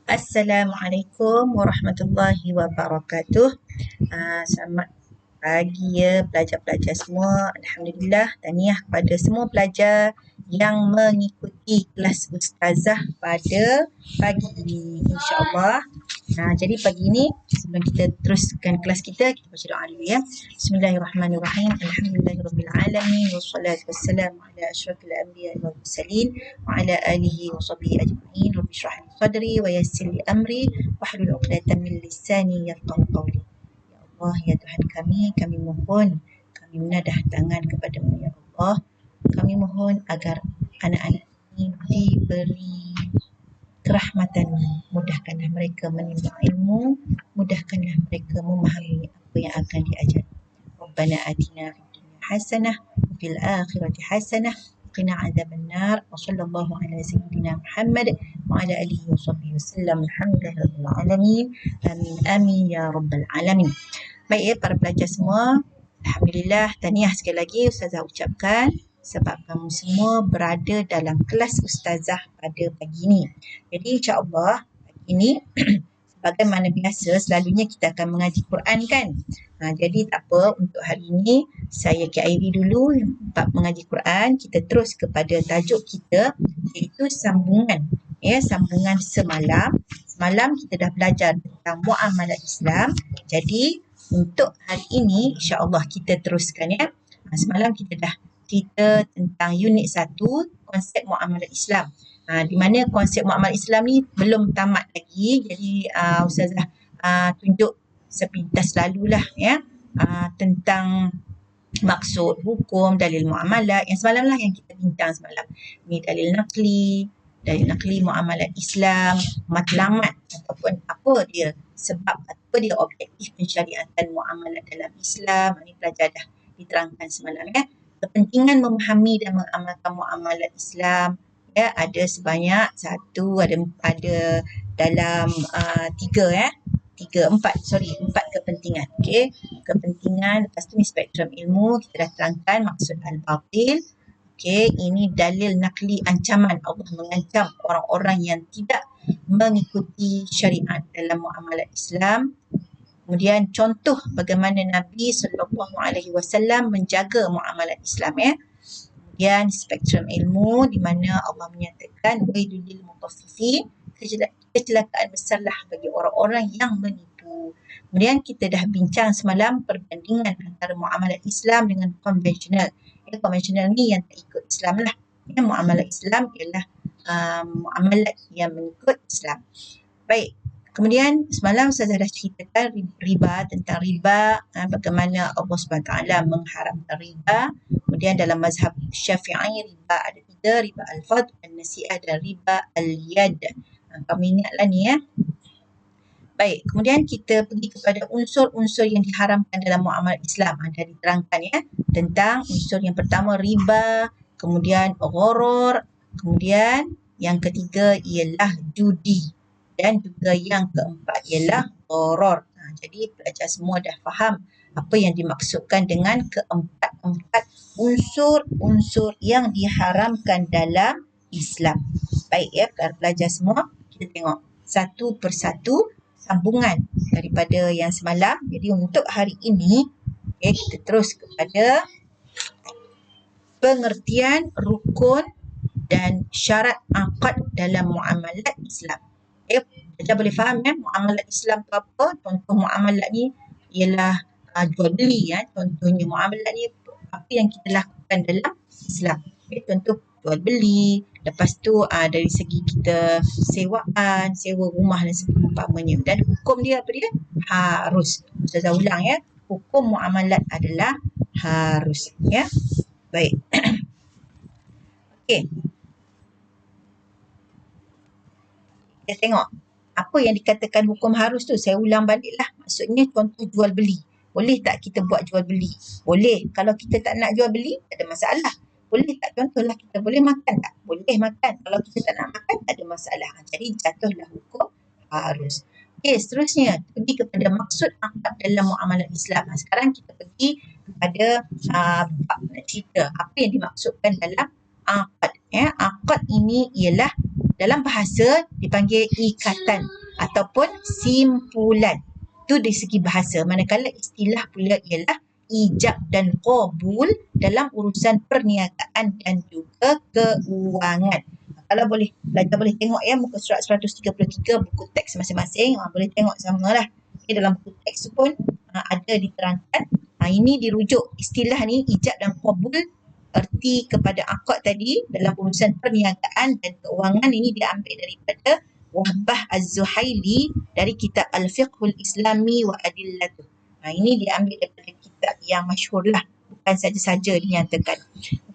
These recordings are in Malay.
Assalamualaikum warahmatullahi wabarakatuh. Selamat pagi ya pelajar-pelajar semua. Alhamdulillah, tahniah kepada semua pelajar yang mengikuti kelas ustazah pada pagi ini, insya-Allah. Jadi pagi ini sebelum kita teruskan kelas kita baca doa dulu ya. Bismillahirrahmanirrahim. Alhamdulillahirabbil alamin wassalatu wassalamu ala asyrafil anbiya'i wal mursalin wa ala alihi wa sahbihi ajma'in. Rabbi shrah li sadri wa yassir li amri wahlul 'uqdatam min lisani yafqahu qawli. Ya Allah, ya Tuhan kami mohon, kami menadah tangan kepada-Mu ya Allah. Kami mohon agar anak-anak ini diberi kerahmatan-Mu. Mudahkanlah mereka menimba ilmu, mudahkanlah mereka memahami apa yang akan diajar. Rabbana atina fid dunya hasanah wa fil akhirati hasanah wa qina adzabannar. Wa sallallahu ala sayyidina Muhammad wa ala alihi wa sahbihi wasallam. Alhamdulillahirabbil alamin. Amin amin ya rabbal alamin. Baik ya para pelajar semua, alhamdulillah, tahniah sekali lagi ustazah ucapkan sebab kamu semua berada dalam kelas ustazah pada pagi ini. Jadi insya-Allah pagi ini sebagaimana biasa selalunya kita akan mengaji Quran kan. Jadi tak apa, untuk hari ini saya KIV dulu bab mengaji Quran. Kita terus kepada tajuk kita iaitu sambungan. Ya, sambungan semalam. Semalam kita dah belajar tentang muamalat Islam. Jadi untuk hari ini insya-Allah kita teruskan ya. Semalam kita dah cerita tentang unit 1 konsep muamalat Islam. Di mana konsep muamalat Islam ni belum tamat lagi. Jadi ustazah tunjuk sepintas lalulah ya, tentang maksud, hukum, dalil muamalat yang semalam lah yang kita bincang semalam. Ni dalil nakli muamalat Islam, matlamat ataupun apa dia sebab, apa dia objektif pensyariatan muamalat dalam Islam. Ini pelajar dah diterangkan semalam ya. Kepentingan memahami dan mengamalkan muamalat Islam ya, ada sebanyak ada dalam empat kepentingan. Okey, kepentingan, lepas tu ni spektrum ilmu kita dah terangkan maksud al-batil. Okey, ini dalil nakli ancaman, Allah mengancam orang-orang yang tidak mengikuti syariat dalam muamalat Islam. Kemudian contoh bagaimana Nabi SAW menjaga muamalat Islam ya. Kemudian spektrum ilmu di mana Allah menyatakan wailul lil mutaffifin, kecelakaan besarlah bagi orang-orang yang menipu. Kemudian kita dah bincang semalam perbandingan antara muamalat Islam dengan konvensional. Konvensional ni yang tak ikut Islam lah. Muamalat Islam ialah muamalat yang mengikut Islam. Baik. Kemudian semalam saya dah ceritakan tentang riba, bagaimana Allah SWT mengharamkan riba. Kemudian dalam mazhab Syafi'i riba ada 3, riba al-fadl, al-nasi'ah dan riba al-yad. Kamu ingatlah ni ya. Baik, kemudian kita pergi kepada unsur-unsur yang diharamkan dalam muamalat Islam. Dah diterangkan ya, tentang unsur yang pertama riba, kemudian gharar, kemudian yang ketiga ialah judi. Dan juga yang keempat ialah gharar. Jadi pelajar semua dah faham apa yang dimaksudkan dengan keempat-empat unsur-unsur yang diharamkan dalam Islam. Baik ya pelajar semua, kita tengok satu persatu sambungan daripada yang semalam. Jadi untuk hari ini kita terus kepada pengertian rukun dan syarat akad dalam muamalat Islam. Kita boleh faham kan muamalat Islam tu apa? Contoh muamalat ni ialah jual beli ya. Contohnya muamalat ni apa yang kita lakukan dalam Islam. Contoh jual beli, lepas tu dari segi kita sewa rumah dan sebagainya. Dan hukum dia apa dia? Harus. Ustazah ulang ya. Hukum muamalat adalah harus ya. Baik. Okey. Kita tengok apa yang dikatakan hukum harus tu. Saya ulang baliklah. Maksudnya contoh jual beli. Boleh tak kita buat jual beli? Boleh. Kalau kita tak nak jual beli, tak ada masalah. Boleh tak? Contohlah kita boleh makan tak? Boleh makan. Kalau kita tak nak makan, tak ada masalah. Jadi jatuhlah hukum harus. Okey, seterusnya pergi kepada maksud akad dalam muamalat Islam. Sekarang kita pergi kepada nak cerita apa yang dimaksudkan dalam akad. Akad ini ialah dalam bahasa dipanggil ikatan. ataupun simpulan. Itu dari segi bahasa. Manakala istilah pula ialah ijab dan qabul dalam urusan perniagaan dan juga keuangan. Kalau boleh, belajar boleh tengok ya muka surat 133 buku teks masing-masing. Boleh tengok samalah. Okay, dalam buku teks tu pun ada diterangkan. Ini dirujuk istilah ni ijab dan qabul, erti kepada akad tadi dalam urusan perniagaan dan keuangan ini diambil daripada Wahbah Az-Zuhaili dari kitab Al-Fiqhul Islami wa Adillatuh. Ini diambil daripada kitab yang masyhur lah. Bukan saja-saja dinyatakan.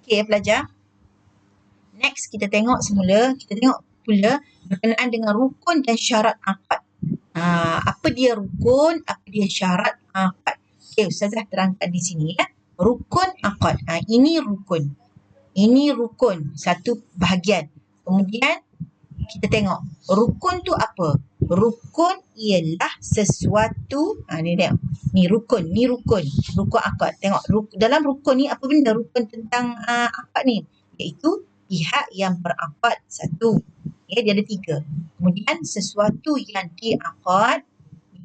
Okey pelajar. Next kita tengok semula. Kita tengok pula berkenaan dengan rukun dan syarat akad. Apa dia rukun, apa dia syarat akad. Okey, Ustazah terangkan di sini ya. Rukun akad. Ini rukun. Ini rukun. Satu bahagian. Kemudian kita tengok rukun tu apa? Rukun ialah sesuatu. Ni tengok. Ni rukun. Ni rukun. Rukun akad. Tengok. Dalam rukun ni apa benda rukun tentang akad ni? Iaitu pihak yang berakad satu. Ya, dia ada tiga. Kemudian sesuatu yang diakad.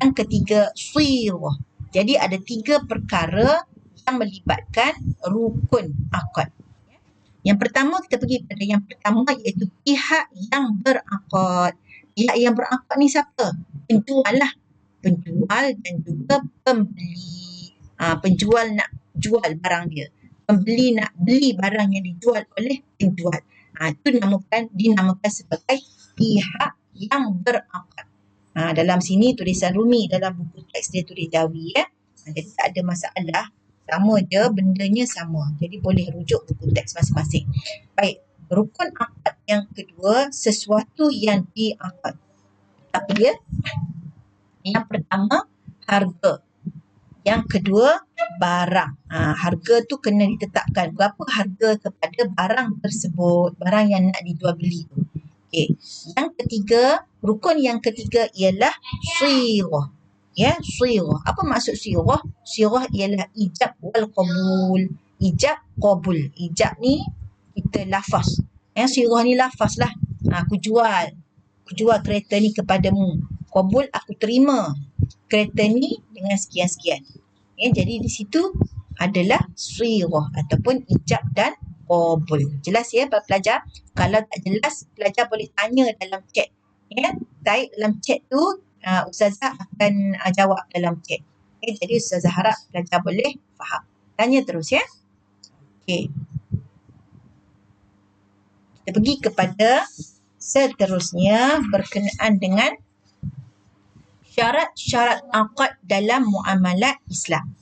Yang ketiga sirah. Jadi ada tiga perkara yang melibatkan rukun akad. Yang pertama kita pergi pada yang pertama iaitu pihak yang berakad. Pihak yang berakad ni siapa? Penjual lah. Penjual dan juga pembeli. Penjual nak jual barang dia. Pembeli nak beli barang yang dijual oleh penjual. Itu dinamakan sebagai pihak yang berakad. Dalam sini tulisan Rumi dalam buku teks dia tulis Jawi ya. Jadi tak ada masalah. Sama je, bendanya sama. Jadi boleh rujuk buku teks masing-masing. Baik, rukun akad yang kedua, sesuatu yang diakad. Apa dia? Yang pertama, harga. Yang kedua, barang. Harga tu kena ditetapkan. Berapa harga kepada barang tersebut, barang yang nak dijual beli tu. Okay. Yang ketiga, rukun yang ketiga ialah sirah. Ya, sirah. Apa maksud sirah? Sirah ialah ijab wal qabul. Ijab, qabul. Ijab ni kita lafaz. Sirah ni lafaz lah. Aku jual kereta ni kepadamu. Qabul, aku terima kereta ni dengan sekian-sekian. Jadi di situ adalah sirah ataupun ijab dan qabul. Jelas ya pelajar? Kalau tak jelas, pelajar boleh tanya dalam chat. Type dalam chat tu, Ustazah akan jawab dalam chat. Jadi Ustazah harap pelajar boleh faham. Tanya terus ya. Okey. Kita pergi kepada seterusnya berkenaan dengan syarat-syarat akad dalam muamalat Islam.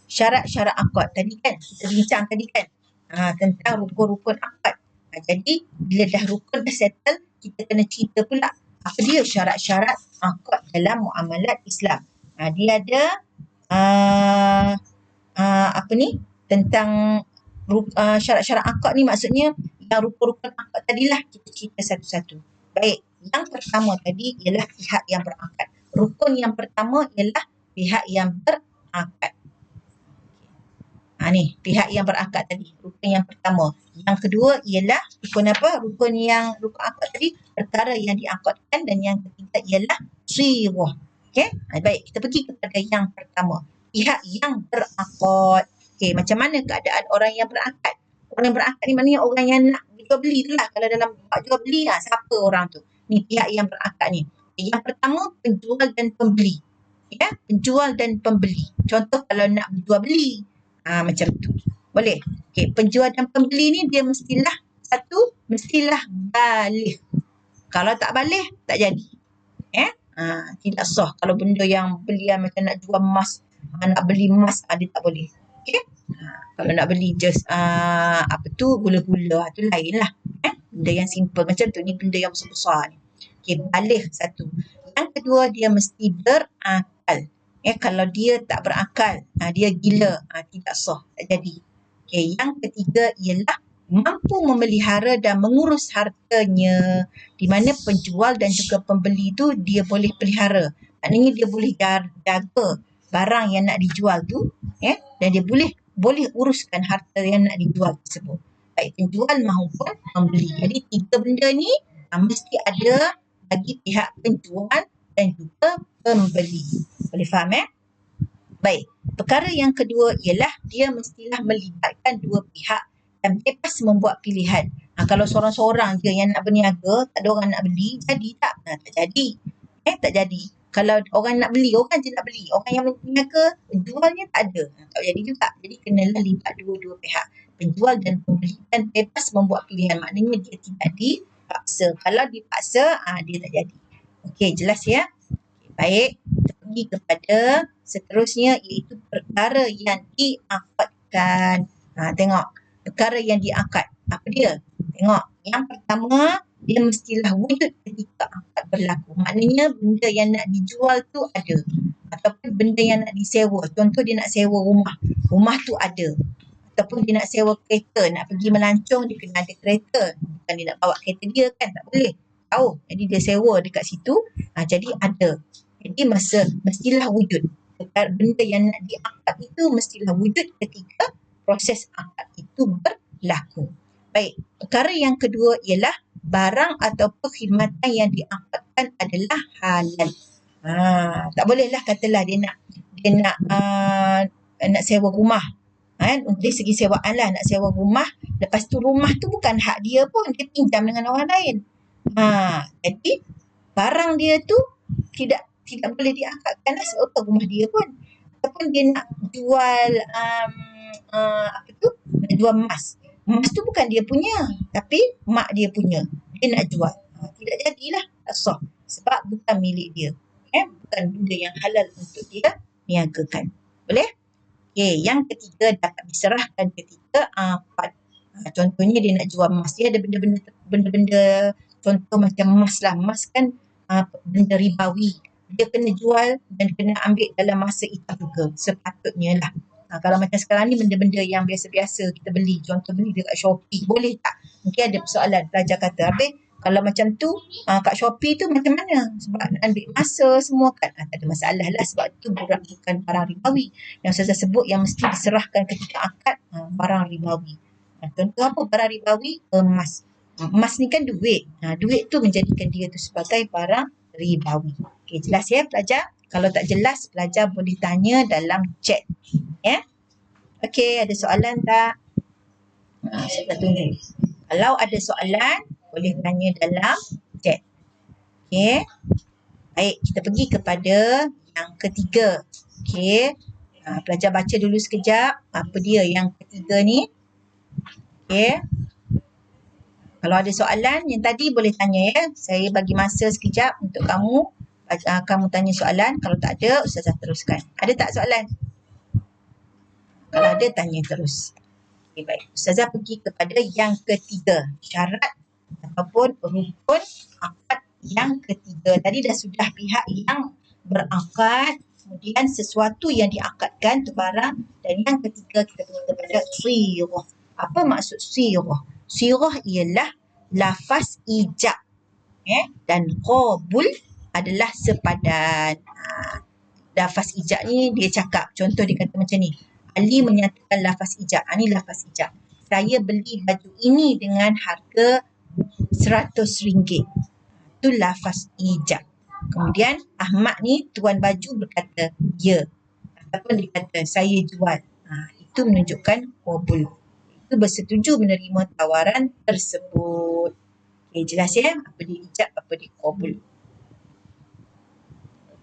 Syarat-syarat akad tadi kan kita bincang tadi kan tentang rukun-rukun akad. Jadi bila dah rukun dah settle, kita kena cerita pula apa dia syarat-syarat akad dalam muamalat Islam. Dia ada tentang syarat-syarat akad ni, maksudnya yang rukun-rukun akad tadilah kita cerita satu-satu. Baik, yang pertama tadi ialah pihak yang berakad. Rukun yang pertama ialah pihak yang berakad. Ni pihak yang berakad tadi, rukun yang pertama. Yang kedua ialah rukun apa? Rukun akad tadi, perkara yang diakadkan, dan yang ketiga ialah sirah. Okey? Baik, kita pergi kepada yang pertama. Pihak yang berakad. Okey, macam mana keadaan orang yang berakad? Orang yang berakad ni maknanya orang yang nak jual beli tu lah. Kalau dalam jual beli siapa orang tu? Ni pihak yang berakad ni. Yang pertama, penjual dan pembeli. Ya, penjual dan pembeli. Contoh kalau nak jual beli. Macam tu. Boleh? Okey, penjual dan pembeli ni dia mestilah baligh. Kalau tak baligh, tak jadi. Tidak sah. Kalau benda yang belian macam nak jual emas, nak beli emas, dia tak boleh. Okey? Kalau nak beli just gula-gula, tu lain lah. Benda yang simple macam tu, ni benda yang besar-besar ni. Okey, baligh satu. Yang kedua, dia mesti berakal. Kalau dia tak berakal, dia gila, tidak sah, tak jadi. Okay, yang ketiga ialah mampu memelihara dan mengurus hartanya, di mana penjual dan juga pembeli tu dia boleh pelihara. Maknanya dia boleh jaga barang yang nak dijual tu, dan dia boleh uruskan harta yang nak dijual tersebut. Baik penjual maupun pembeli. Jadi tiga benda ni mesti ada bagi pihak penjual dan juga pembeli. Boleh faham Baik, perkara yang kedua ialah dia mestilah melibatkan dua pihak dan bebas membuat pilihan. Kalau seorang-seorang je yang nak berniaga, tak ada orang nak beli, jadi tak? Tak jadi. Tak jadi. Kalau orang nak beli, orang je nak beli. Orang yang berniaga, jualnya tak ada. Tak jadi juga. Jadi kenalah libat dua-dua pihak. Penjual dan pembeli dan bebas membuat pilihan. Maknanya dia tidak dipaksa. Kalau dipaksa, dia tak jadi. Okey, jelas ya? Baik, kita pergi kepada seterusnya iaitu perkara yang diakadkan. Tengok, perkara yang diakad. Apa dia? Tengok, yang pertama, dia mestilah wujud ketika akad berlaku. Maknanya benda yang nak dijual tu ada. Ataupun benda yang nak disewa. Contoh dia nak sewa rumah. Rumah tu ada. Ataupun dia nak sewa kereta, nak pergi melancong, dia kena ada kereta. Bukan dia nak bawa kereta dia kan, tak boleh. Tahu. Jadi dia sewa dekat situ. Jadi ada. Jadi mestilah wujud. Benda yang nak diakad itu mestilah wujud ketika proses akad itu berlaku. Baik, perkara yang kedua ialah barang atau perkhidmatan yang diakadkan adalah halal. Tak bolehlah katalah dia nak sewa rumah. Dari segi sewaan lah, nak sewa rumah. Lepas tu rumah tu bukan hak dia pun, dia pinjam dengan orang lain. Jadi barang dia tu tidak boleh diangkatkan lah sebab rumah dia pun. Ataupun dia nak jual nak jual emas. Emas tu bukan dia punya, tapi mak dia punya. Dia nak jual. Tidak jadilah, tak sah. Sebab bukan milik dia. Bukan benda yang halal untuk dia niagakan. Boleh? Okay, yang ketiga dapat diserahkan ketika akad. Contohnya dia nak jual emas. Dia ada benda-benda contoh macam emas lah. Emas kan benda ribawi. Dia kena jual dan kena ambil dalam masa itu juga. Sepatutnya lah. Kalau macam sekarang ni benda-benda yang biasa-biasa kita beli. Contoh beli dekat Shopee. Boleh tak? Mungkin ada persoalan pelajar kata. Habis kalau macam tu kat Shopee tu macam mana? Sebab nak ambil masa semua kan. Tak ada masalah lah sebab tu bukan barang ribawi. Yang saya sebut yang mesti diserahkan ketika akad barang ribawi. Contoh apa barang ribawi? Emas. Emas ni kan duit. Duit tu menjadikan dia tu sebagai barang ribawi. Okey, jelas ya pelajar? Kalau tak jelas, pelajar boleh tanya dalam chat. Ya? Okey, ada soalan tak? Saya tunggu. Kalau ada soalan, boleh tanya dalam chat. Okey. Baik, kita pergi kepada yang ketiga. Okey. Pelajar baca dulu sekejap. Apa dia yang ketiga ni? Okey. Kalau ada soalan yang tadi boleh tanya ya. Saya bagi masa sekejap untuk kamu. Kamu tanya soalan. Kalau tak ada, Ustazah teruskan. Ada tak soalan? Kalau ada, tanya terus. Okay, baik. Ustazah pergi kepada yang ketiga. Syarat ataupun rukun akad yang ketiga. Tadi dah sudah pihak yang berakad. Kemudian sesuatu yang diakadkan tu barang. Dan yang ketiga kita pergi kepada sirah. Apa maksud sirah? Sirah ialah lafaz ijab dan qabul adalah sepadan. Lafaz ijab ni dia cakap, contoh dia kata macam ni. Ali menyatakan lafaz ijab. Ni lafaz ijab. Saya beli baju ini dengan harga RM100. Itu lafaz ijab. Kemudian Ahmad ni tuan baju berkata ya. Ataupun dia kata saya jual. Itu menunjukkan qabul. Itu bersetuju menerima tawaran tersebut. Okay, jelas ya? Apa dia ijab, apa dia qabul.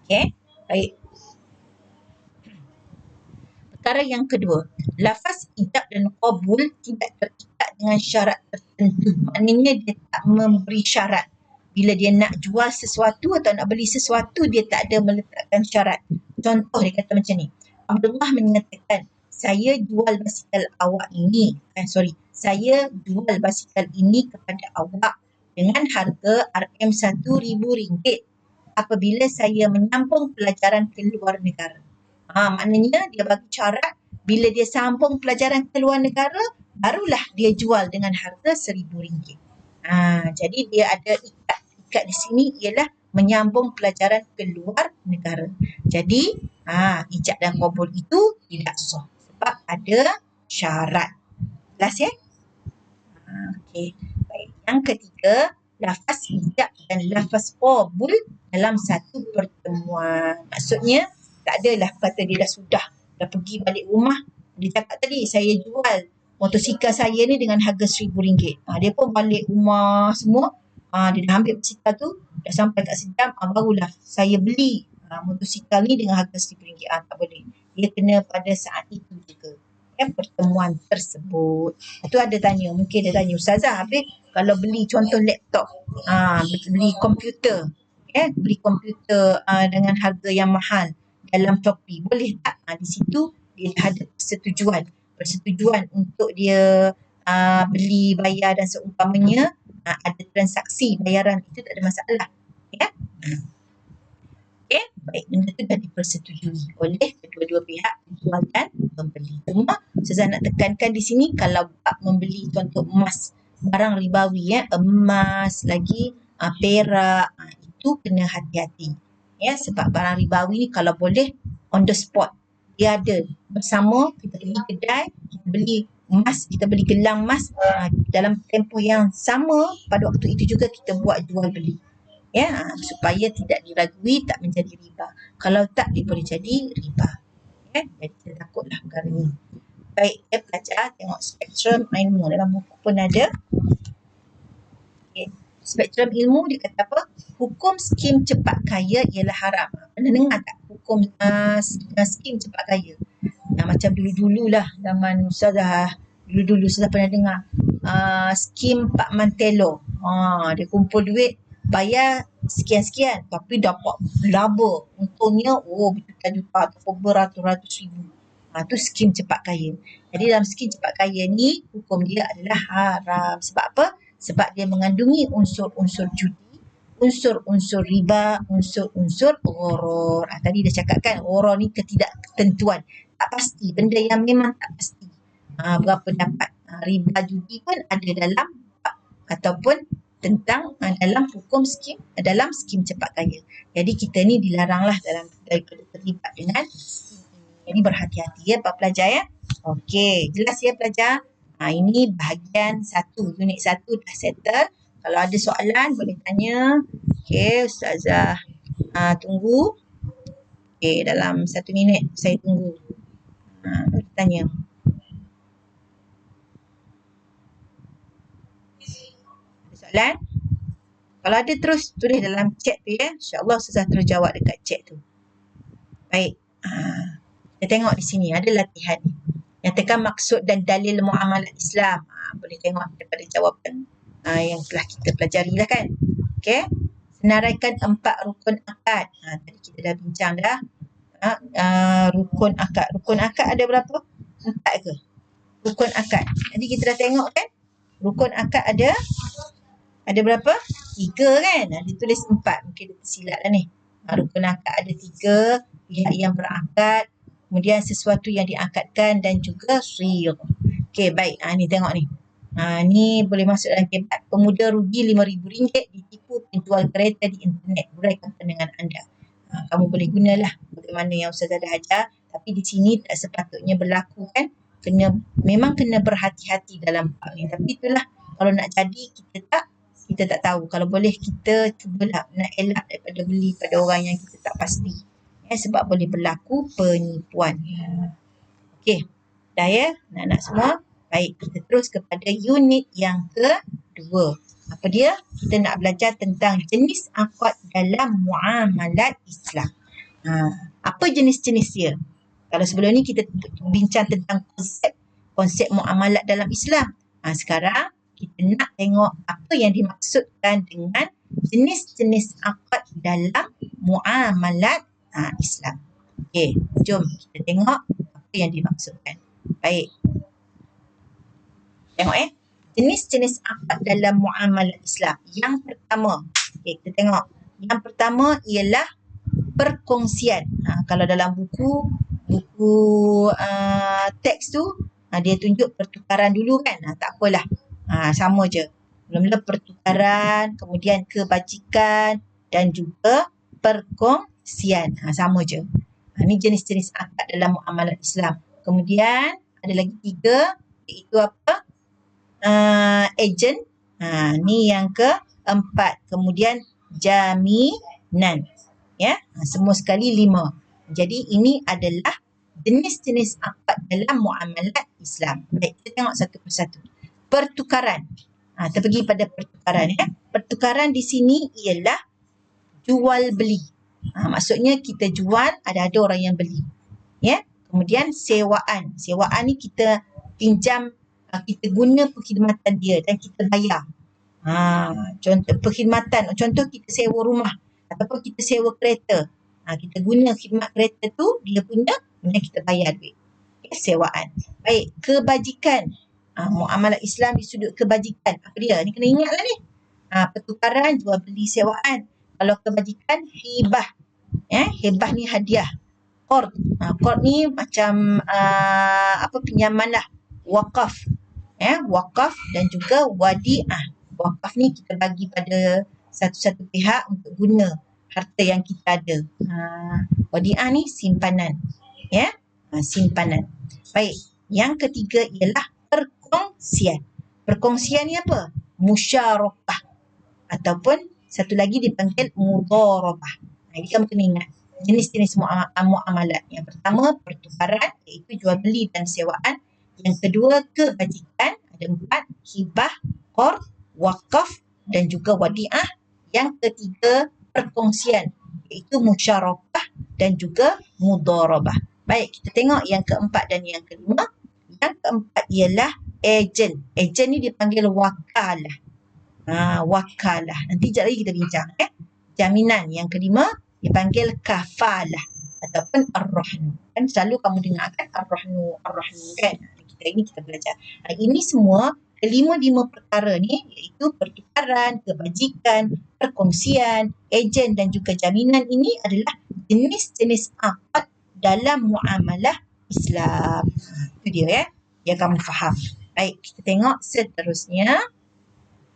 Okay, baik. Perkara yang kedua, lafaz ijab dan qabul tidak terikat dengan syarat tertentu. Maknanya dia tak memberi syarat. Bila dia nak jual sesuatu atau nak beli sesuatu, dia tak ada meletakkan syarat. Contoh dia kata macam ni. Abdullah menyatakan, saya jual basikal awak ini. Saya jual basikal ini kepada awak dengan harga RM1,000 apabila saya menyambung pelajaran ke luar negara. Maknanya dia bagi syarat bila dia sambung pelajaran ke luar negara, barulah dia jual dengan harga RM1,000. Jadi dia ada ikat di sini ialah menyambung pelajaran ke luar negara. Jadi ijab dan qabul itu tidak sah sebab ada syarat. Jelas ya? Okey. Baik. Yang ketiga, lafaz ijab dan lafaz qabul dalam satu pertemuan. Maksudnya tak adalah kata dia dah pergi balik rumah, dia cakap tadi saya jual motosikal saya ni dengan harga RM1,000. Dia pun balik rumah semua, dia dah ambil motosikal tu, dah sampai kat sejam, barulah saya beli motosikal ni dengan harga RM1,000. Tak boleh. Dia kena pada saat itu juga. Pertemuan tersebut. Itu ada tanya, mungkin dia tanya, Ustazah, habis kalau beli contoh laptop, beli komputer, beli komputer dengan harga yang mahal dalam Shopee, boleh tak? Di situ dia ada persetujuan untuk dia beli, bayar dan seumpamanya, ada transaksi bayaran, itu tak ada masalah. Baik, benda tu dah dipersetujui oleh kedua-dua pihak, penjual dan pembeli. Cuma Ustazah nak tekankan di sini, kalau membeli contoh emas, barang ribawi, emas lagi, perak, itu kena hati-hati. Sebab barang ribawi ni kalau boleh on the spot. Dia ada bersama, kita pergi kedai, kita beli emas, kita beli gelang emas, dalam tempoh yang sama, pada waktu itu juga kita buat jual beli. Supaya tidak diragui, tak menjadi riba. Kalau tak, dia boleh jadi riba. Jadi kita takutlah perkara ni. Baik, pelajar tengok spektrum ilmu, dalam buku pun ada. Spektrum ilmu dia kata apa? Hukum skim cepat kaya ialah haram. Pernah dengar tak hukum skim cepat kaya? Macam dulu-dululah, zaman Ustazah, dulu-dulu Ustazah pernah dengar skim Pak Mantelo. Dia kumpul duit, bayar sekian-sekian, tapi dapat laba, untungnya berjuta-juta ataupun beratus-ratus ribu. Itu skim cepat kaya. Jadi dalam skim cepat kaya ni, hukum dia adalah haram. Sebab apa? Sebab dia mengandungi unsur-unsur judi, unsur-unsur riba, unsur-unsur gharar. Tadi dah cakap kan, gharar ni ketidaktentuan, tak pasti, benda yang memang tak pasti berapa dapat. Riba judi pun ada dalam ataupun tentang dalam hukum skim, dalam skim cepat kaya. Jadi kita ni dilaranglah daripada terlibat dengan skim ini. Jadi berhati-hati Pak pelajar Okey, jelas pelajar? Ini bahagian 1, unit 1 dah settle. Kalau ada soalan boleh tanya. Okey, Ustazah tunggu. Okey, dalam 1 minit saya tunggu. Boleh tanya. Soalan? Kalau ada terus tulis dalam chat tu InsyaAllah Ustazah terus jawab dekat chat tu. Baik. Kita tengok di sini ada latihan ni. Nyatakan maksud dan dalil muamalat Islam. Boleh tengok daripada jawapan yang telah kita pelajari lah kan. Okey. Senaraikan 4 rukun akad. Tadi kita dah bincang dah. Rukun akad. Rukun akad ada berapa? 4 ke? Rukun akad. Jadi kita dah tengok kan? Rukun akad ada berapa? 3 kan? Ditulis 4. Mungkin dia tersilap lah ni. Rukun akad ada 3. Pihak yang berakad. Kemudian sesuatu yang diakadkan dan juga syir. Okey, baik. Ni tengok ni. Ni boleh masuk dalam kebat. Pemuda rugi RM5,000 ditipu penjual kereta di internet. Huraikan pandangan anda. Kamu boleh gunalah bagaimana yang Ustazah dah ajar. Tapi di sini tak sepatutnya berlaku kan. Memang kena berhati-hati dalam bab ni. Tapi itulah, kalau nak jadi kita tak tahu. Kalau boleh kita cubalah nak elak daripada beli pada orang yang kita tak pasti. Sebab boleh berlaku penipuan. Okey. Dah anak-anak semua? Baik, kita terus kepada unit yang kedua. Apa dia? Kita nak belajar tentang jenis akad dalam muamalat Islam. Apa jenis-jenis dia? Kalau sebelum ni kita bincang tentang konsep muamalat dalam Islam. Sekarang kita nak tengok apa yang dimaksudkan dengan jenis-jenis akad dalam muamalat Islam. Okey, jom kita tengok apa yang dimaksudkan. Baik. Tengok jenis-jenis akad dalam muamalat Islam. Yang pertama, kita tengok. Yang pertama ialah perkongsian. Kalau dalam buku teks tu, dia tunjuk pertukaran dulu kan. Tak apalah. Sama je. Mula-mula pertukaran, kemudian kebajikan dan juga perkongsian. Sama je. Ini jenis-jenis akad dalam muamalat Islam. Kemudian ada lagi 3, iaitu apa? Ejen. Ni yang ke 4. Kemudian jaminan. Ya, semua sekali 5. Jadi ini adalah jenis-jenis akad dalam muamalat Islam. Baik, kita tengok satu persatu. Pertukaran. Kita pergi pada pertukaran ya. Pertukaran di sini ialah jual beli. Maksudnya kita jual, ada orang yang beli. Ya. Kemudian sewaan. Sewaan ni kita pinjam, kita guna perkhidmatan dia dan kita bayar. Contoh perkhidmatan, contoh kita sewa rumah ataupun kita sewa kereta. Kita guna khidmat kereta tu, dia punya, kemudian kita bayar duit. Okay, sewaan. Baik, kebajikan. Muamalat Islam di sudut kebajikan. Apa dia? Ni kena ingat lah ni. Pertukaran, jual beli, sewaan. Kalau kebajikan, hibah. Hibah ni hadiah. Qard. Qard ni macam pinjaman lah. Wakaf. Wakaf dan juga wadi'ah. Wakaf ni kita bagi pada satu-satu pihak untuk guna harta yang kita ada. Wadi'ah ni simpanan. Simpanan. Baik. Yang ketiga ialah perkongsian. Perkongsian ni apa? Musyarakah. Ataupun satu lagi dipanggil mudharabah. Ini kamu kena ingat. Jenis-jenis muamalat. Yang pertama, pertukaran, iaitu jual beli dan sewaan. Yang kedua, kebajikan. Ada 4. Hibah, qard, wakaf dan juga wadi'ah. Yang ketiga, perkongsian, iaitu musyarakah dan juga mudharabah. Baik, kita tengok yang keempat dan yang kelima. Yang keempat ialah ejen. Ejen ni dipanggil wakalah. Wakalah. Nanti sekejap lagi kita bincang. Jaminan. Yang kelima dipanggil kafalah ataupun ar-rahnu. Kan selalu kamu dengarkan ar-rahnu kan. Kita belajar. Ini semua kelima-lima perkara ni iaitu pertukaran, kebajikan, perkongsian, ejen dan juga jaminan ini adalah jenis-jenis akad dalam muamalah Islam. Itu dia ya. Yang kamu faham. Baik, kita tengok seterusnya.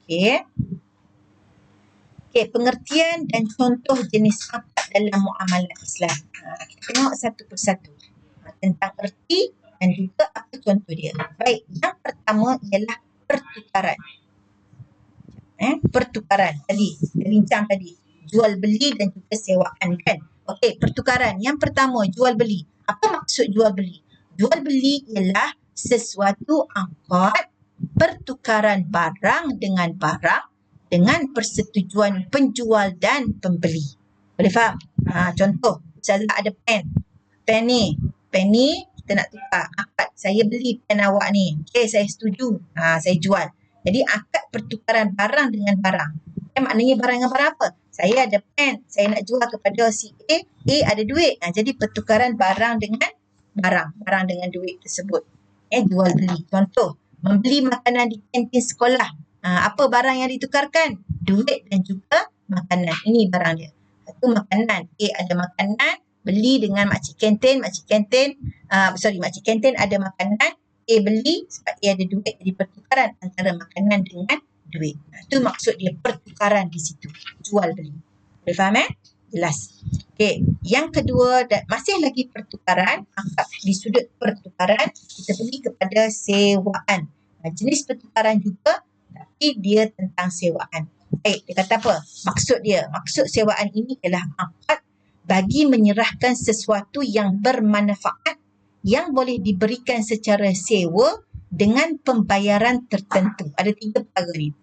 Okey, pengertian dan contoh jenis akad dalam muamalah Islam. Kita tengok satu persatu. Tentang erti dan juga apa contoh dia. Baik, yang pertama ialah pertukaran. Pertukaran tadi, kita bincang tadi. Jual beli dan juga sewaan kan. Okey, pertukaran. Yang pertama, jual beli. Apa maksud jual beli? Jual beli ialah sesuatu akad pertukaran barang dengan barang dengan persetujuan penjual dan pembeli. Boleh faham? Contoh, Ustazah ada pen. Pen ni kita nak tukar. Akad, saya beli pen awak ni. Okey, saya setuju. Saya jual. Jadi akad pertukaran barang dengan barang. Maknanya barang dengan barang apa? Saya ada pen, saya nak jual kepada si A ada duit. Jadi pertukaran barang dengan barang dengan duit tersebut. Jual beli. Contoh, membeli makanan di kantin sekolah. Apa barang yang ditukarkan? Duit dan juga makanan. Ini barang dia. Satu makanan. Ada makanan, beli dengan makcik kantin ada makanan, beli sebab ada duit, jadi pertukaran antara makanan dengan duit. Itu maksud dia pertukaran di situ. Jual beli. Boleh faham Jelas. Okey, yang kedua masih lagi pertukaran, angkat di sudut pertukaran, kita pergi kepada sewaan. Jenis pertukaran juga tapi dia tentang sewaan. Baik, dia kata apa? Maksud sewaan ini ialah akad bagi menyerahkan sesuatu yang bermanfaat yang boleh diberikan secara sewa dengan pembayaran tertentu. Ada 3 perkara ni.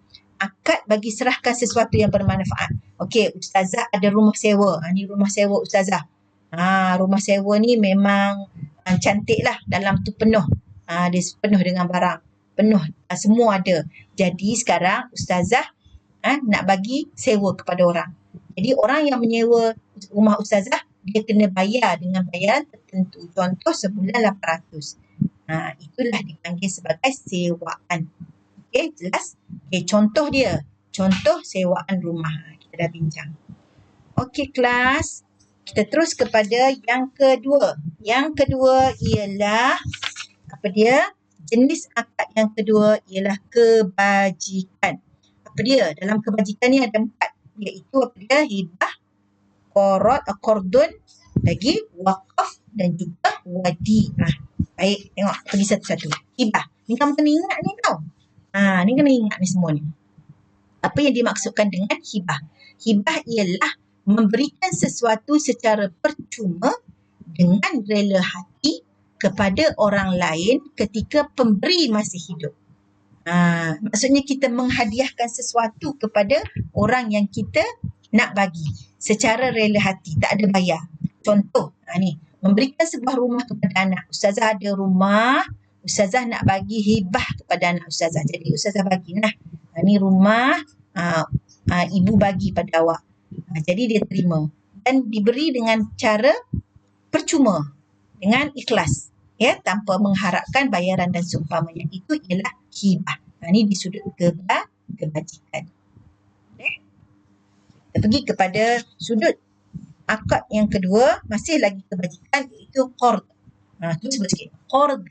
Akad bagi serahkan sesuatu yang bermanfaat. Okey, Ustazah ada rumah sewa. Ni rumah sewa Ustazah. Rumah sewa ni memang cantik lah. Dalam tu penuh. Dia penuh dengan barang. Penuh. Semua ada. Jadi sekarang Ustazah nak bagi sewa kepada orang. Jadi orang yang menyewa rumah Ustazah, dia kena bayar dengan bayaran tertentu. Contoh sebulan 800. Itulah dipanggil sebagai sewaan. Okey, jelas? Okey, contoh dia. Contoh sewaan rumah. Kita dah bincang. Okey, kelas. Kita terus kepada yang kedua. Yang kedua ialah, apa dia? Jenis akad yang kedua ialah kebajikan. Apa dia? Dalam kebajikan ni ada 4. Iaitu apa dia? Hibah, qardun, lagi wakaf dan juga wadi'ah. Baik, tengok. Pergi satu-satu. Hibah. Ni kamu kena ingat ni tau. Ni kena ingat ni semua ni. Apa yang dimaksudkan dengan hibah? Hibah ialah memberikan sesuatu secara percuma dengan rela hati kepada orang lain ketika pemberi masih hidup. Maksudnya kita menghadiahkan sesuatu kepada orang yang kita nak bagi secara rela hati, tak ada bayar. Contoh, ni, memberikan sebuah rumah kepada anak. Ustazah ada rumah, Ustazah nak bagi hibah kepada anak Ustazah. Jadi Ustazah bagilah. Ni rumah, ibu bagi pada awak. Jadi dia terima. Dan diberi dengan cara percuma, dengan ikhlas. Ya, tanpa mengharapkan bayaran dan seumpamanya. Itu ialah hibah. Ini di sudut kebajikan. Okay. Kita pergi kepada sudut akad yang kedua, masih lagi kebajikan, iaitu qard. Tu sebut sikit. Qard.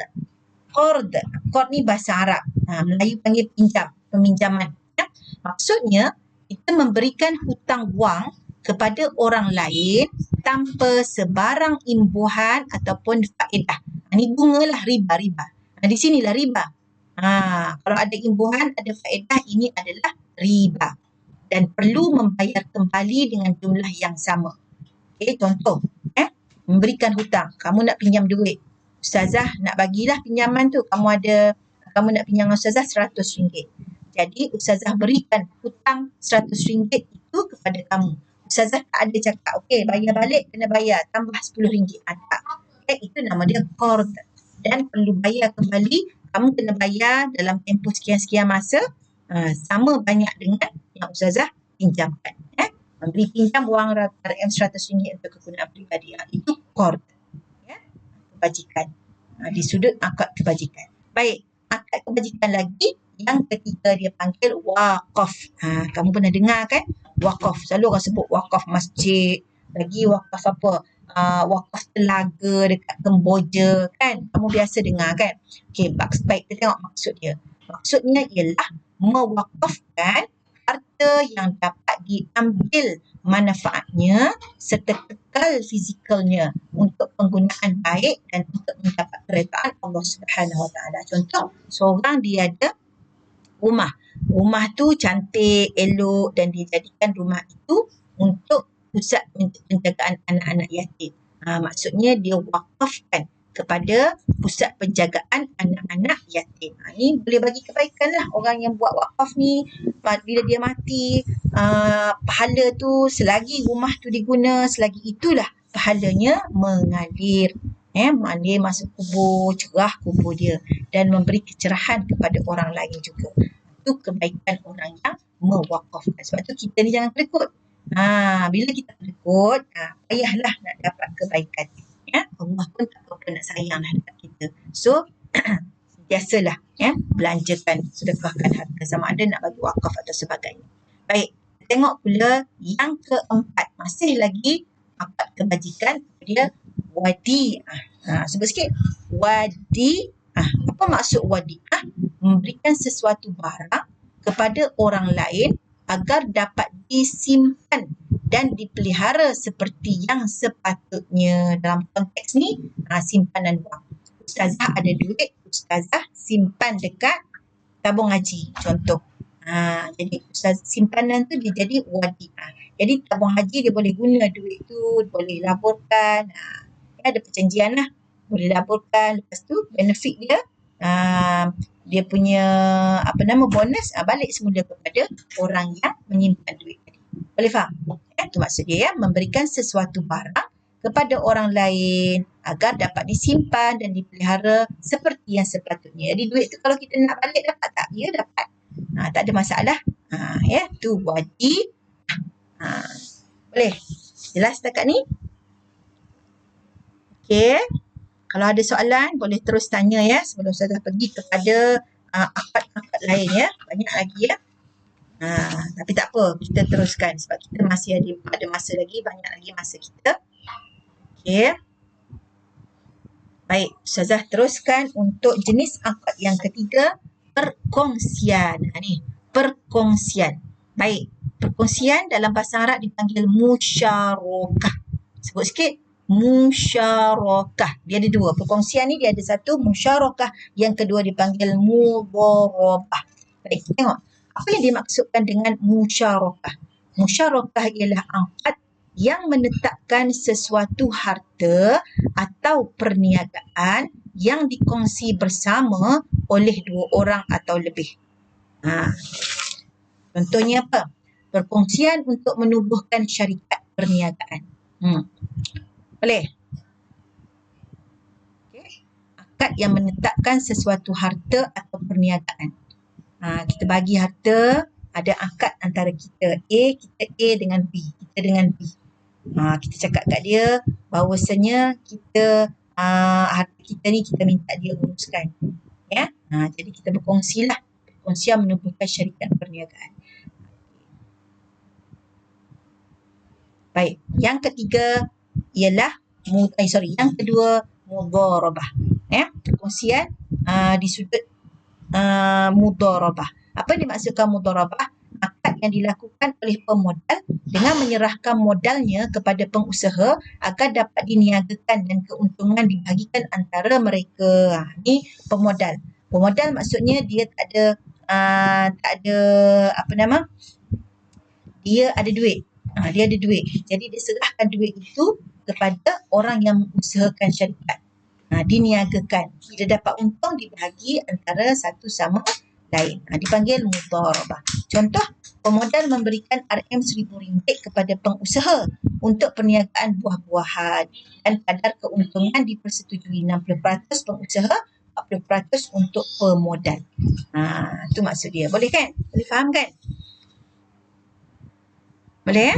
Qard ni bahasa Arab. Melayu panggil pinjam, peminjaman. Ya. Maksudnya, kita memberikan hutang wang kepada orang lain tanpa sebarang imbuhan ataupun faedah. Ini bunga lah, riba. Di sinilah riba. Kalau ada imbuhan, ada faedah, ini adalah riba. Dan perlu membayar kembali dengan jumlah yang sama. Okay, contoh, memberikan hutang. Kamu nak pinjam duit. Ustazah nak bagilah pinjaman tu. Kamu nak pinjam Ustazah RM100. Jadi Ustazah berikan hutang RM100 itu kepada kamu. Ustazah tak ada cakap, okey bayar balik kena bayar, tambah RM10. Tak. Okay, itu nama dia qard. Dan perlu bayar kembali. Kamu kena bayar dalam tempoh sekian-sekian masa. Sama banyak dengan yang Ustazah pinjamkan. Memberi pinjam wang RM100 untuk kegunaan peribadi. Itu qard. Ya? Kebajikan. Di sudut akad kebajikan. Baik. Akad kebajikan lagi. Yang ketiga dia panggil waqaf. Kamu pernah dengar kan? Waqaf. Selalu orang sebut waqaf masjid. Lagi waqaf apa? Waqaf telaga dekat Kemboja kan? Kamu biasa dengar kan? Okey, baik kita tengok maksud dia. Maksudnya ialah mewakafkan harta yang dapat diambil manfaatnya serta kekal fizikalnya untuk penggunaan baik dan untuk mendapat keredaan Allah Subhanahu Wa Taala. Contoh, seorang dia ada rumah. Rumah tu cantik, elok dan dijadikan rumah itu untuk pusat penjagaan anak-anak yatim. Maksudnya dia wakafkan kepada pusat penjagaan anak-anak yatim. Ini boleh bagi kebaikan lah orang yang buat wakaf ni. Bila dia mati, pahala tu selagi rumah tu diguna, selagi itulah pahalanya mengalir. Mengalir masuk kubur, cerah kubur dia dan memberi kecerahan kepada orang lain juga. Itu kebaikan orang yang mewakafkan. Sebab tu kita ni jangan kedekut. Bila kita kedekut, payahlah nak dapat kebaikan. Allah pun tak apa nak sayang dekat kita. So, biasalah belanjakan, sedekahkan harta sama ada nak bagi wakaf atau sebagainya. Baik, tengok pula yang keempat. Masih lagi akad kebajikan, dia wadi'ah. Sebut sikit. Wadi'ah. Apa maksud wadi'ah? Memberikan sesuatu barang kepada orang lain agar dapat disimpan dan dipelihara seperti yang sepatutnya. Dalam konteks ni, simpanan wang. Ustazah ada duit, Ustazah simpan dekat tabung haji. Contoh. Jadi simpanan tu dia jadi wadi'ah. Jadi tabung haji dia boleh guna duit tu, boleh laburkan. Ada perjanjian lah. Boleh laburkan. Lepas tu benefit dia, dia punya bonus balik semula kepada orang yang menyimpan duit tadi. Boleh faham? Itu maksud dia memberikan sesuatu barang kepada orang lain agar dapat disimpan dan dipelihara seperti yang sepatutnya. Jadi duit tu kalau kita nak balik dapat tak? Ya dapat. Tak ada masalah. Tu wadi. Boleh? Jelas setakat ni? Okey. Kalau ada soalan boleh terus tanya ya sebelum saya dah pergi kepada akad-akad lain ya. Banyak lagi ya. Tapi tak apa, kita teruskan sebab kita masih ada masa lagi, banyak lagi masa kita. Okey. Baik, Ustazah teruskan untuk jenis akad yang ketiga, perkongsian. Ni, perkongsian. Baik, perkongsian dalam bahasa Arab dipanggil musyarakah. Sebut sikit. Musyarakah. Dia ada dua. Perkongsian ni dia ada satu musyarakah, yang kedua dipanggil mudharabah. Baik, tengok. Apa yang dimaksudkan dengan musyarakah? Musyarakah ialah akad yang menetapkan sesuatu harta atau perniagaan yang dikongsi bersama oleh dua orang atau lebih. Contohnya apa? Perkongsian untuk menubuhkan syarikat perniagaan. Boleh? Okay. Akad yang menetapkan sesuatu harta atau perniagaan. Kita bagi harta, ada akad antara kita dengan B, kita dengan B. Kita cakap kat dia bahawasanya kita harta kita ni kita minta dia uruskan. Ya. Jadi kita berkongsilah. Perkongsian menubuhkan syarikat perniagaan. Baik, yang ketiga ialah yang kedua mudharabah. Ya, perkongsian di sudut mudharabah. Apa yang dimaksudkan mudharabah? Akad yang dilakukan oleh pemodal dengan menyerahkan modalnya kepada pengusaha agar dapat diniagakan dan keuntungan dibagikan antara mereka. Ini pemodal. Pemodal maksudnya dia tak ada dia ada duit. Dia ada duit. Jadi dia serahkan duit itu kepada orang yang mengusahakan syarikat. Diniagakan. Bila dapat untung dibahagi antara satu sama lain. Dipanggil mudharabah. Contoh, pemodal memberikan RM1,000 kepada pengusaha untuk perniagaan buah-buahan dan kadar keuntungan dipersetujui 60% pengusaha, 40% untuk pemodal. Itu maksud dia. Boleh kan? Boleh faham kan? Boleh ya?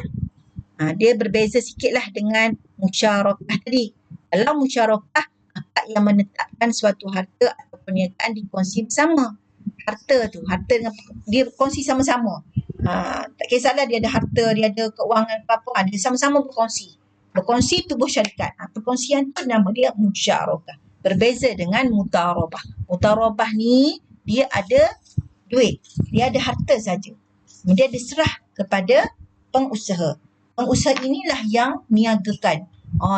Dia berbeza sikitlah dengan musyarakah tadi. Kalau musyarakah, akad yang menetapkan suatu harta atau perniagaan dikongsi bersama. Harta dengan dia kongsi sama-sama. Tak kisahlah dia ada harta, dia ada keuangan apa-apa, dia sama-sama berkongsi. Berkongsi tubuh syarikat. Perkongsian tu nama dia musyarakah. Berbeza dengan mudharabah. Mudharabah ni dia ada duit, dia ada harta saja. Kemudian diserah kepada pengusaha. Pengusaha inilah yang niagakan.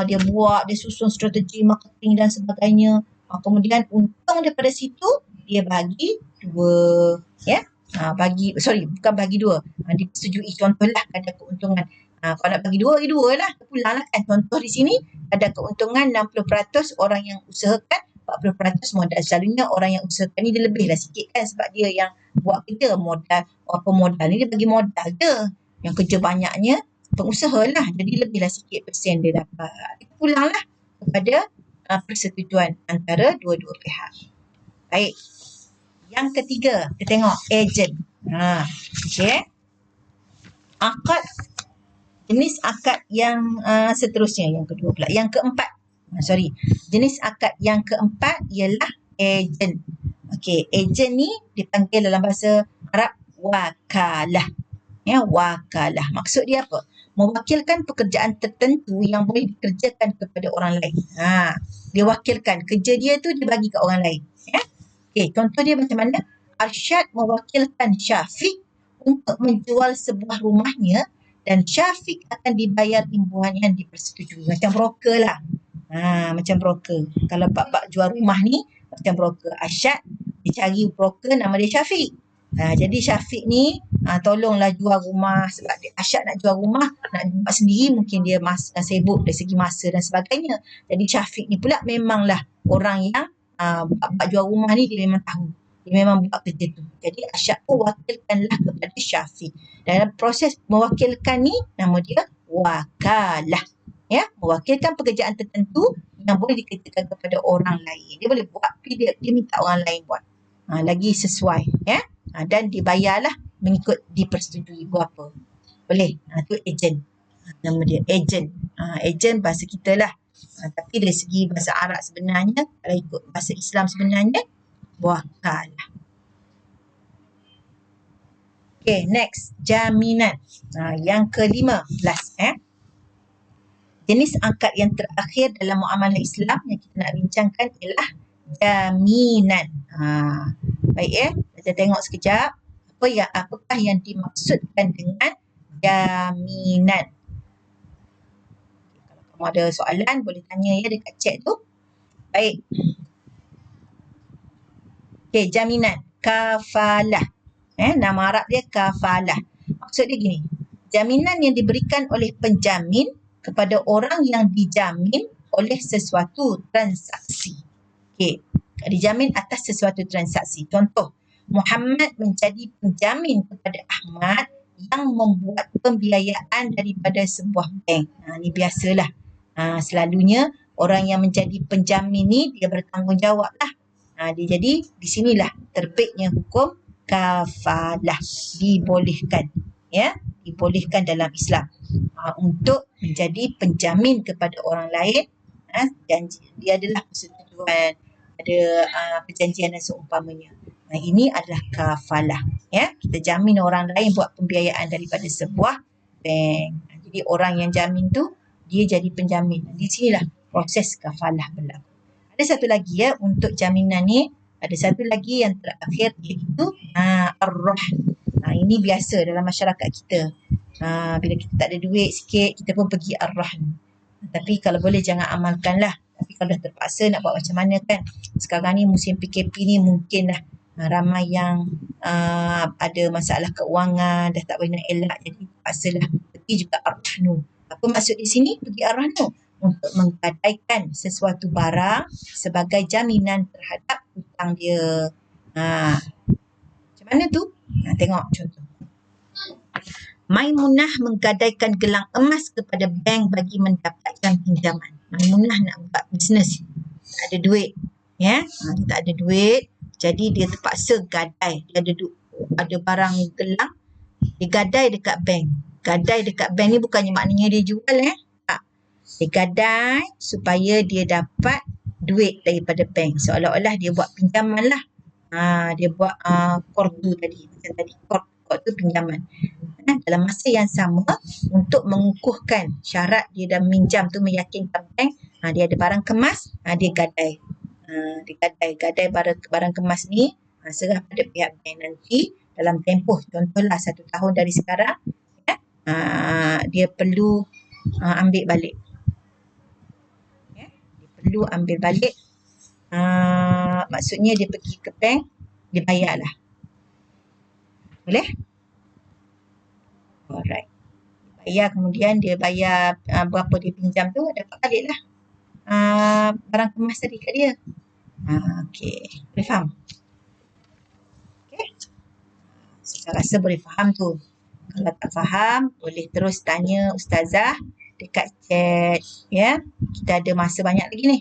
Dia susun strategi marketing dan sebagainya. Kemudian untung daripada situ dia bagi dua. Ya. Bukan bagi dua. Disetujui contohlah kadar keuntungan. Kalau nak bagi dua lah. Pulang lah kan. Contoh di sini kadar keuntungan 60% orang yang usahakan, 40% modal. Selalunya orang yang usahakan ni dia lebih lah sikit kan sebab dia yang buat kerja pemodal ni dia bagi modal je. Yang kerja banyaknya pengusaha lah. Jadi lebihlah sikit persen dia dapat. Itu pulanglah kepada persetujuan antara dua-dua pihak. Baik. Yang ketiga, kita tengok ejen. Okay. Akad, jenis akad yang seterusnya, yang kedua pula. Yang keempat, jenis akad yang keempat ialah ejen. Okay, ejen ni dipanggil dalam bahasa Arab wakalah. Ya, wakalah. Maksud dia apa? Mewakilkan pekerjaan tertentu yang boleh dikerjakan kepada orang lain. Dia wakilkan. Kerja dia tu dia bagi ke orang lain. Ya? Okay, contoh dia macam mana? Arsyad mewakilkan Syafiq untuk menjual sebuah rumahnya dan Syafiq akan dibayar imbuhan yang dipersetujui. Macam broker lah. Macam broker. Kalau bab jual rumah ni, macam broker. Arsyad, dia cari broker nama dia Syafiq. Jadi Syafiq ni tolonglah jual rumah sebab Arsyad nak jual rumah, nak buat sendiri mungkin dia sibuk dari segi masa dan sebagainya. Jadi Syafiq ni pula memanglah orang yang buat jual rumah ni dia memang tahu. Dia memang buat kerja tu. Jadi Arsyad pun wakilkanlah kepada Syafiq. Dalam proses mewakilkan ni nama dia wakalah. Ya, mewakilkan pekerjaan tertentu yang boleh dikerjakan kepada orang lain. Dia boleh buat tapi dia minta orang lain buat. Lagi sesuai, ya. Dan dibayarlah mengikut dipersetujui berapa. Boleh. Itu ejen. Nama dia ejen. Ejen bahasa kita lah. Tapi dari segi bahasa Arab sebenarnya, kalau ikut bahasa Islam sebenarnya, wakalah. Okay, next. Jaminan. Yang ke-15. Jenis akad yang terakhir dalam muamalah Islam yang kita nak bincangkan ialah jaminan. Baik kita tengok sekejap apakah yang dimaksudkan dengan jaminan. Kalau kamu ada soalan boleh tanya ya dekat chat tu. Baik. Okay, jaminan. Kafalah. Nama Arab dia kafalah. Maksud dia gini, jaminan yang diberikan oleh penjamin kepada orang yang dijamin oleh sesuatu transaksi. Okey, dijamin atas sesuatu transaksi. Contoh, Muhammad menjadi penjamin kepada Ahmad yang membuat pembiayaan daripada sebuah bank. Ini biasalah. Selalunya orang yang menjadi penjamin ni dia bertanggungjawab lah. Dia jadi di sinilah terbitnya hukum kafalah, dibolehkan, ya, dibolehkan dalam Islam untuk menjadi penjamin kepada orang lain, dan dia adalah persetujuan, ada perjanjian dan seumpamanya. Ini adalah kafalah, ya, kita jamin orang lain buat pembiayaan daripada sebuah bank. Jadi orang yang jamin tu dia jadi penjamin. Di sinilah proses kafalah berlaku. Ada satu lagi, ya, untuk jaminan ni. Ada satu lagi yang terakhir, iaitu ar-rahn. Ini biasa dalam masyarakat kita. Bila kita tak ada duit sikit, kita pun pergi ar-rahn. Tapi kalau boleh jangan amalkanlah. Tapi kalau dah terpaksa nak buat macam mana kan. Sekarang ni musim PKP ni mungkinlah ramai yang ada masalah keuangan, dah tak boleh nak elak, jadi terpaksalah pergi juga ar-rahnu. Apa maksud di sini pergi ar-rahnu? Untuk menggadaikan sesuatu barang sebagai jaminan terhadap hutang dia. Macam mana tu? Tengok contoh. Maimunah menggadaikan gelang emas kepada bank bagi mendapatkan pinjaman. Maimunah nak buat bisnes, tak ada duit, ya, dia tak ada duit, jadi dia terpaksa gadai. Dia ada barang gelang, dia gadai dekat bank. Gadai dekat bank ni bukannya maknanya dia jual, tak. Dia gadai supaya dia dapat duit daripada bank. Seolah-olah dia buat pinjaman lah. Dia buat kordu tadi. Macam tadi, kod tu pinjaman. Dalam masa yang sama, untuk mengukuhkan syarat dia dah minjam tu, meyakinkan bank, dia ada barang kemas, dia gadai. Dia gadai barang kemas ni, serah pada pihak bank nanti dalam tempoh contohlah 1 tahun dari sekarang, ya, dia perlu ambil balik. Ya, dia perlu ambil balik. Maksudnya dia pergi ke bank, dia bayarlah. Boleh? Alright. Bayar, kemudian dia bayar berapa dia pinjam tu, dapat balik lah barang kemas tadi kat dia. Okey, boleh faham? Okey, saya rasa boleh faham tu. Kalau tak faham, boleh terus tanya Ustazah dekat chat, ya. Kita ada masa banyak lagi ni.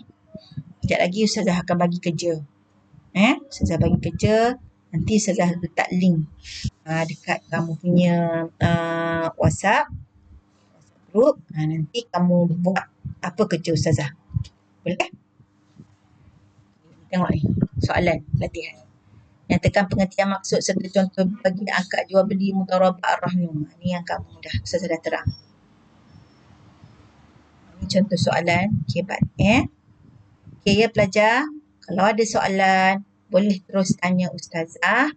Sekejap lagi Ustazah akan bagi kerja. Ustazah bagi kerja, nanti Ustazah letak link dekat kamu punya WhatsApp group. Nanti kamu buat apa kerja Ustazah. Boleh? Tengok ni, soalan latihan. Nyatakan pengertian maksud serta contoh bagi akad jual beli mudharabah ar-rahnu. Ni yang kamu dah, Ustazah dah terang. Ini contoh soalan kebat. Okey ya pelajar, kalau ada soalan boleh terus tanya Ustazah.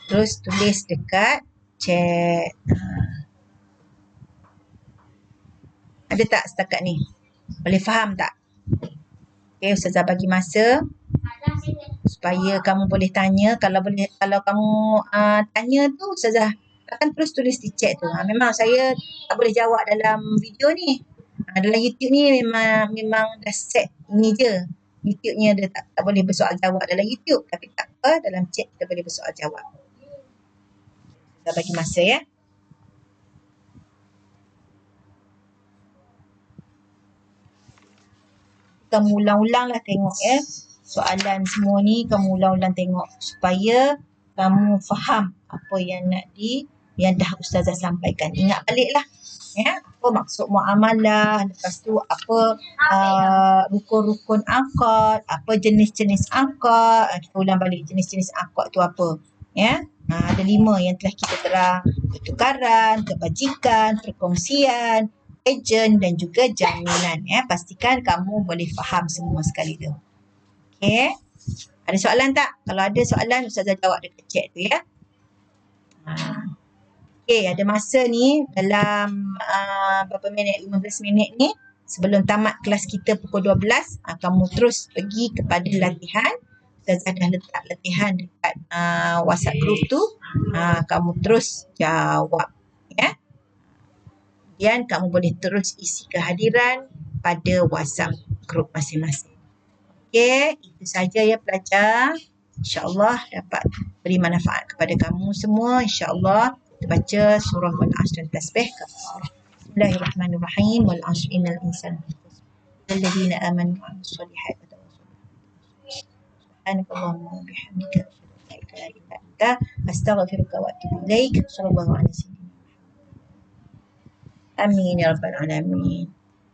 Terus tulis dekat chat. Ada tak setakat ni? Boleh faham tak? Okey, Ustazah bagi masa supaya kamu boleh tanya. Kalau kamu tanya tu, Ustazah akan terus tulis di chat tu. Memang saya tak boleh jawab dalam video ni. Dalam YouTube ni memang dah set ini je. YouTube-nya dia tak boleh bersoal jawab dalam YouTube. Tapi tak apa, dalam chat kita boleh bersoal jawab. Ustazah bagi masa, ya. Kamu ulang-ulang lah tengok, ya. Soalan semua ni kamu ulang-ulang tengok supaya kamu faham apa yang yang dah Ustazah sampaikan. Ingat balik lah, ya, apa maksud muamalah, lepas tu apa rukun-rukun akad, apa jenis-jenis akad. Kita ulang balik jenis-jenis akad tu apa, ya. Ada 5 yang telah kita terang: pertukaran, kebajikan, perkongsian, ejen dan juga jaminan, ya. Pastikan kamu boleh faham semua sekali tu. Okey. Ada soalan tak? Kalau ada soalan, Ustazah jawab dekat chat tu, ya. Okey, ada masa ni dalam berapa minit? 15 minit ni. Sebelum tamat kelas kita pukul 12, kamu terus pergi kepada latihan Ustazah dah letak latihan dekat WhatsApp group tu. Kamu terus jawab. Ya. Kemudian kamu boleh terus isi kehadiran pada WhatsApp group masing-masing. Okey, itu saja ya pelajar. InsyaAllah dapat beri manfaat kepada kamu semua. InsyaAllah kita baca surah Wal-Asr dan tasbih kafarah. Bismillahirrahmanirrahim. Wal-Asr innal insana الذين آمنوا وعملوا الصالحات سبحانك اللهم وبحمدك أشهد أن لا إله إلا أنت أستغفرك وأتوب إليك صلى الله عليه وسلم. Amin ya rabbal alamin.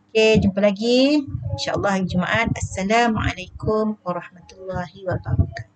Okey, jumpa lagi insya-Allah hari Jumaat. Assalamualaikum warahmatullahi wabarakatuh.